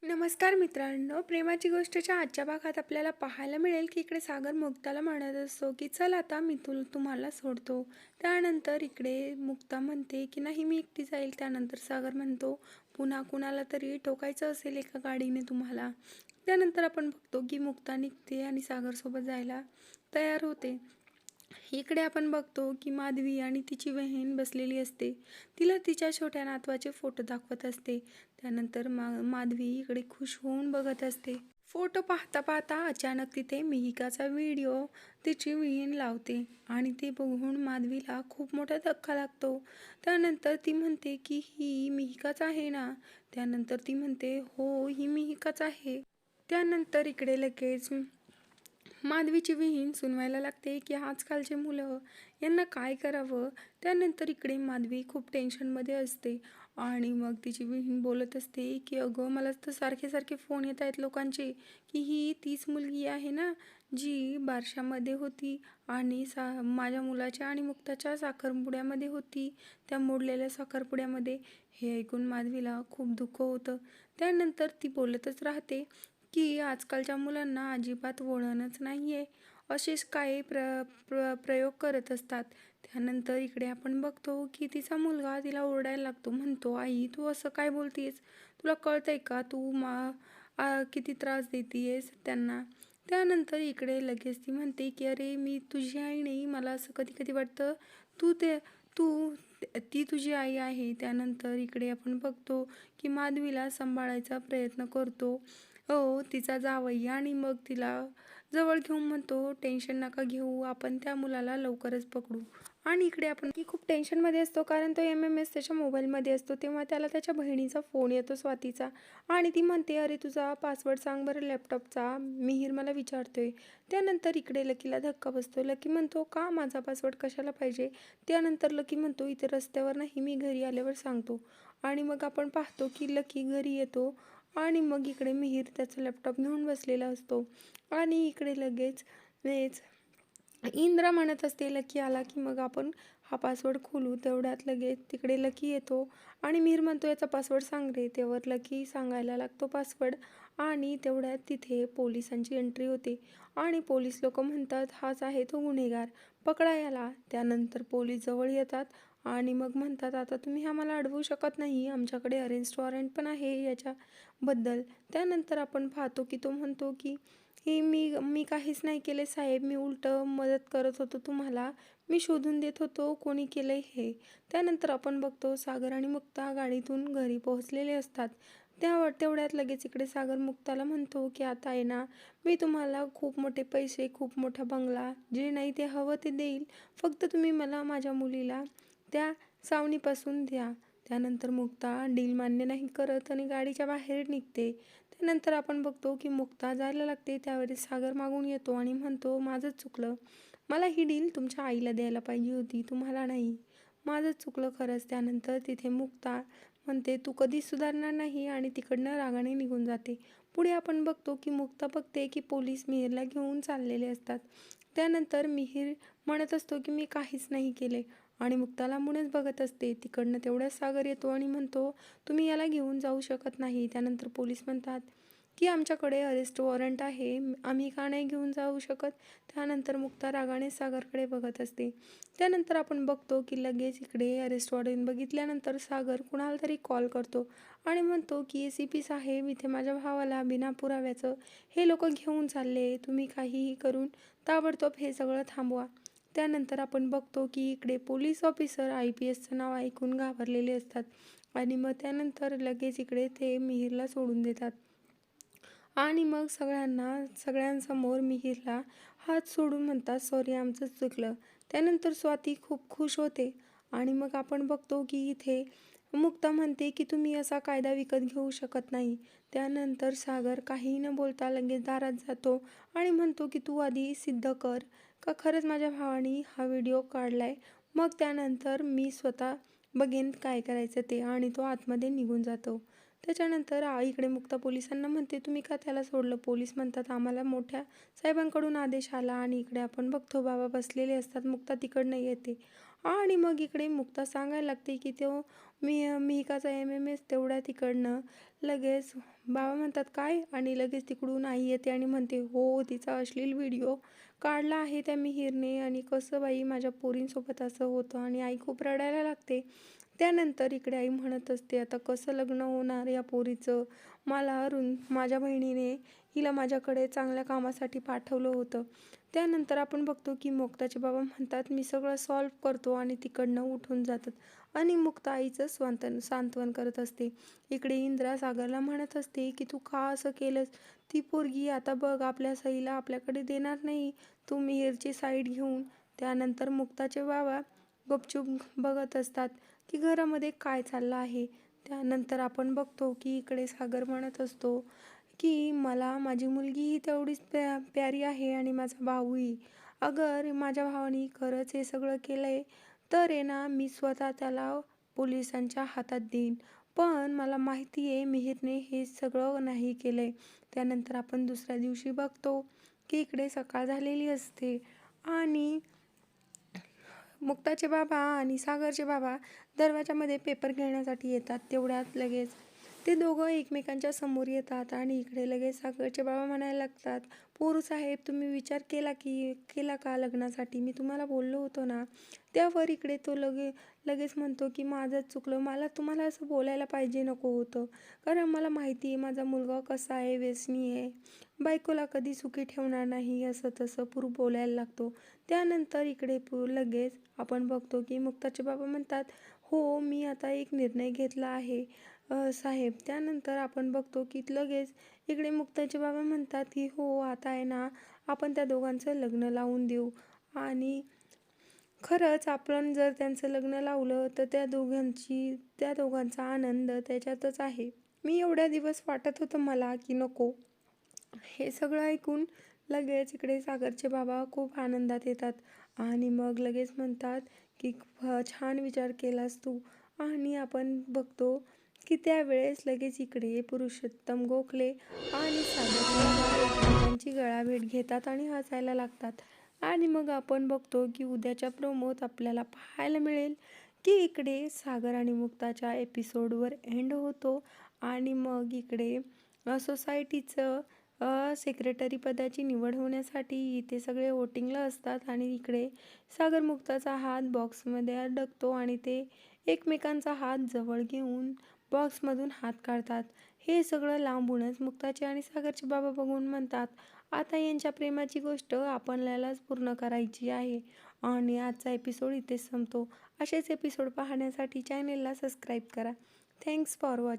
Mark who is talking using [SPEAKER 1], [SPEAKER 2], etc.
[SPEAKER 1] नमस्कार मित्रांनो, प्रेमाची गोष्टच्या आजच्या भागात आपल्याला पाहायला मिळेल की इकडे सागर मुक्ताला म्हणत असतो की चल आता मी तुम्हाला सोडतो. त्यानंतर इकडे मुक्ता म्हणते की नाही मी एकटी जाईल. त्यानंतर सागर म्हणतो पुन्हा कुणाला तरी ठोकायचं असेल एका गाडीने तुम्हाला. त्यानंतर आपण बघतो की मुक्ता निघते आणि सागरसोबत जायला तयार होते. इकडे आपण बघतो की माधवी आणि तिची बहीण बसलेली असते. तिला तिच्या छोट्या नातवाचे फोटो दाखवत असते. त्यानंतर माधवी इकडे खुश होऊन बघत असते. फोटो पाहता पाहता अचानक तिथे मिहिकाचा व्हिडिओ तिची बहीण लावते आणि ते बघून माधवीला खूप मोठा धक्का लागतो. त्यानंतर ती म्हणते की ही मिहिकाच आहे ना. त्यानंतर ती म्हणते हो ही मिहिकाच आहे. त्यानंतर इकडे लगेच माधवीची बहीण सुनवायला लागते की आजकालचे मुलं यांना काय करावं. त्यानंतर इकडे माधवी खूप टेन्शनमध्ये असते आणि मग तिची बहीण बोलत असते की अगं मला तर सारखे सारखे फोन येत आहेत लोकांचे की ही तीच मुलगी आहे ना जी बारशामध्ये होती आणि माझ्या मुलाच्या आणि मुक्ताच्या साखरपुड्यामध्ये होती, त्या मोडलेल्या साखरपुड्यामध्ये. हे ऐकून माधवीला खूप दुःख होतं. त्यानंतर ती बोलतच राहते की आजकालच्या मुलांना अजिबात वळणच नाही आहे, असेच काही प्रयोग करत असतात. त्यानंतर इकडे आपण बघतो की तिचा मुलगा तिला ओरडायला लागतो. म्हणतो आई तू असं काय बोलतेस, तुला कळतंय का तू किती त्रास देतेयस त्यांना. त्यानंतर इकडे लगेच ती म्हणते की अरे मी तुझी आई नाही, मला असं कधी कधी वाटतं तू ते तू ती तुझी आई आहे. त्यानंतर इकडे आपण बघतो की माधवीला सांभाळायचा प्रयत्न करतो हो तिचा जावई आणि मग तिला जवळ घेऊन म्हणतो टेन्शन नका घेऊ, आपण त्या मुलाला लवकरच पकडू. आणि इकडे आपण की खूप टेन्शनमध्ये असतो कारण तो MMS त्याच्या मोबाईलमध्ये असतो. तेव्हा त्याला त्याच्या बहिणीचा फोन येतो स्वातीचा आणि ती म्हणते अरे तुझा पासवर्ड सांग बरं लॅपटॉपचा, मिहीर मला विचारतोय. त्यानंतर इकडे लकीला धक्का बसतो. लकी म्हणतो का माझा पासवर्ड कशाला पाहिजे. त्यानंतर लकी म्हणतो इथे रस्त्यावर नाही, मी घरी आल्यावर सांगतो. आणि मग आपण पाहतो की लकी घरी येतो आणि मग इकडे मिहीर त्याचा लॅपटॉप घेऊन बसलेला असतो आणि इकडे लगेच इंद्रा म्हणत असते लकी आला की मग आपण हा पासवर्ड खोलू. तेवढ्यात लगेच तिकडे लकी येतो आणि मिहीर म्हणतो याचा पासवर्ड सांग रे. त्यावर लकी सांगायला लागतो पासवर्ड आणि तेवढ्यात तिथे पोलिसांची एंट्री होते आणि पोलीस लोक म्हणतात हाच आहे तो गुन्हेगार, पकडा याला. त्यानंतर पोलीस जवळ येतात आणि मग म्हणतात आता तुम्ही आम्हाला अडवू शकत नाही, आमच्याकडे अरेस्ट वॉरंट पण आहे याच्याबद्दल. त्यानंतर आपण पाहतो की तो म्हणतो की हे मी काहीच नाही केले साहेब, मी उलटं मदत करत होतो तुम्हाला, मी शोधून देत होतो कोणी केलंय हे. त्यानंतर आपण बघतो सागर आणि मुक्ता गाडीतून घरी पोहोचलेले असतात. तेवढ्यात लगेच इकडे सागर मुक्ताला म्हणतो की आता आहे ना मी तुम्हाला खूप मोठे पैसे, खूप मोठा बंगला, जे नाही ते हवं ते देईल, फक्त तुम्ही मला माझ्या मुलीला त्या सावनीपासून द्या. त्यानंतर मुक्ता डील मान्य नाही करत आणि गाडीच्या बाहेर निघते. त्यानंतर आपण बघतो की मुक्ता जायला लागते त्यावेळेस सागर मागून येतो आणि म्हणतो माझंच चुकलं, मला ही डील तुमच्या आईला द्यायला पाहिजे होती, तुम्हाला नाही, माझंच चुकलं खरंच. त्यानंतर तिथे मुक्ता म्हणते तू कधीच सुधारणार नाही आणि तिकडनं रागाने निघून जाते. पुढे आपण बघतो की मुक्ता बघते की पोलीस मिहीरला घेऊन चाललेले असतात. त्यानंतर मिहीर म्हणत असतो की मी काहीच नाही केले आणि मुक्ताला लांबूनच बघत असते. तिकडनं तेवढ्याच सागर येतो आणि म्हणतो तुम्ही याला घेऊन जाऊ शकत नाही. त्यानंतर पोलीस म्हणतात की आमच्याकडे अरेस्ट वॉरंट आहे, आम्ही का नाही घेऊन जाऊ शकत. त्यानंतर मुक्ता रागाने सागरकडे बघत असते. त्यानंतर आपण बघतो की लगेच इकडे अरेस्ट वॉरंट बघितल्यानंतर सागर कुणाला तरी कॉल करतो आणि म्हणतो की ACP साहेब इथे माझ्या भावाला बिना पुराव्याचं हे लोक घेऊन चालले, तुम्ही काहीही करून ताबडतोब हे सगळं थांबवा. त्यानंतर आपण बघतो की इकडे पोलीस ऑफिसर IPSचं नाव ऐकून घाबरलेले असतात आणि मग त्यानंतर लगेच इकडे ते मिहीरला सोडून देतात आणि मग सगळ्यांसमोर मिहीरला हात सोडून म्हणतात सॉरी आमचं चुकलं. त्यानंतर स्वाती खूप खुश होते आणि मग आपण बघतो की इथे मुक्ता म्हणते की तुम्ही असा कायदा विकत घेऊ शकत नाही. त्यानंतर सागर काहीही न बोलता लगेच दारात जातो आणि म्हणतो की तू आधी सिद्ध कर का खरंच माझ्या भावाने हा व्हिडिओ काढलाय, मग त्यानंतर मी स्वतः बघेन काय करायचं ते. आणि तो आतमध्ये निघून जातो. त्याच्यानंतर इकडे मुक्ता पोलिसांना म्हणते तुम्ही का त्याला सोडलं. पोलीस म्हणतात आम्हाला मोठ्या साहेबांकडून आदेश आला आणि इकडे आपण बघतो बाबा बसलेले असतात. मुक्ता तिकडनं येते आणि मग इकडे मुक्ता सांगायला लागते की तो मिहिकाचा MMS तेवढ्या तिकडनं लगेच बाबा म्हणतात काय, आणि लगेच तिकडून आई येते आणि म्हणते हो तिचा अश्लील व्हिडिओ काढला आहे त्या मिहिरने, आणि कसं बाई माझ्या पोरींसोबत असं होतं, आणि आई खूप रडायला लागते. त्यानंतर इकडे आई म्हणत असते आता कसं लग्न होणार या पोरीचं, मला माझ्या बहिणीने हिला माझ्याकडे चांगल्या कामासाठी पाठवलं होतं. त्यानंतर आपण बघतो की मुक्ताचे बाबा म्हणतात मी सगळं सॉल्व्ह करतो, आणि तिकडनं उठून जातात. आणि मुक्ता आईचं सांत्वन करत असते. इकडे इंद्रा सागरला म्हणत असते की तू का असं केलंस, ती पोरगी आता बघ आपल्या सईला आपल्याकडे देणार नाही, तू मिहिरची साईड घेऊन. त्यानंतर मुक्ताचे बाबा गपचूप बघत असतात की घरामध्ये काय चाललं आहे. त्यानंतर आपण बघतो की इकडे सागर म्हणत असतो की मला माझी मुलगीही तेवढीच प्यारी आहे आणि माझा भाऊही. अगर माझ्या भावाने खरंच हे सगळं केलंय तर आहे ना मी स्वतः त्याला पोलिसांच्या हातात देईन. पण मला माहिती आहे मिहिरने हे सगळं नाही केलंय. त्यानंतर आपण दुसऱ्या दिवशी बघतो की इकडे सकाळ झालेली असते आणि मुक्ताचे बाबा आणि सागरचे बाबा दरवाजामध्ये पेपर घेण्यासाठी येतात. तेवढ्यात लगेच ते दोघं एकमेकांच्या समोर येतात आणि इकडे लगेच सागरचे बाबा म्हणायला लागतात पोरू साहेब तुम्ही विचार केला का लग्नासाठी, मी तुम्हाला बोललो होतो ना. त्यावर इकडे तो लगेच म्हणतो की माझंच चुकलं, मला तुम्हाला असं बोलायला पाहिजे नको होतं, कारण मला माहिती आहे माझा मुलगा कसा आहे, व्यसनी आहे, बायकोला कधी सुखी ठेवणार नाही, असं तसं पुरू बोलायला लागतो. त्यानंतर इकडे लगेच आपण बघतो की मुक्ताचे बाबा म्हणतात हो मी आता एक निर्णय घेतला आहे साहेब. त्यानंतर आपण बघतो की लगेच इकडे मुक्ताचे बाबा म्हणतात की हो आता आहे ना आपण त्या दोघांचं लग्न लावून देऊ, आणि खरंच आपण जर त्यांचं लग्न लावलं तर त्या दोघांचा आनंद त्याच्यातच आहे. मी एवढ्या दिवस वाटत होतं मला की नको. हे सगळं ऐकून लगेच इकडे सागरचे बाबा खूप आनंदात येतात आणि मग लगेच म्हणतात की छान विचार केलास तू. आणि आपण बघतो की त्यावेळेस लगेच इकडे पुरुषोत्तम गोखले आणि सागरचे बाबा एकमेकांची गळाभेट घेतात आणि हसायला लागतात. आणि मग आपण बघतो की उद्याच्या प्रोमोत आपल्याला पाहायला मिळेल की इकडे सागर आणि मुक्ताच्या एपिसोडवर एंड होतो, आणि मग इकडे सोसायटीचं सेक्रेटरी पदाची निवड होण्यासाठी इथे सगळे वोटिंगला असतात, आणि इकडे सागर मुक्ताचा हात बॉक्समध्ये अडकतो आणि ते एकमेकांचा हात जवळ घेऊन बॉक्समधून हात काढतात. हे सगळं लांबूनच मुक्ताचे आणि सागरचे बाबा बघून म्हणतात आता यांच्या प्रेमाची गोष्ट आपल्यालाच पूर्ण करायची आहे. आणि आजचा एपिसोड इथेच संपतो. असेच एपिसोड पाहण्यासाठी चॅनेलला सबस्क्राईब करा. Thanks for watching.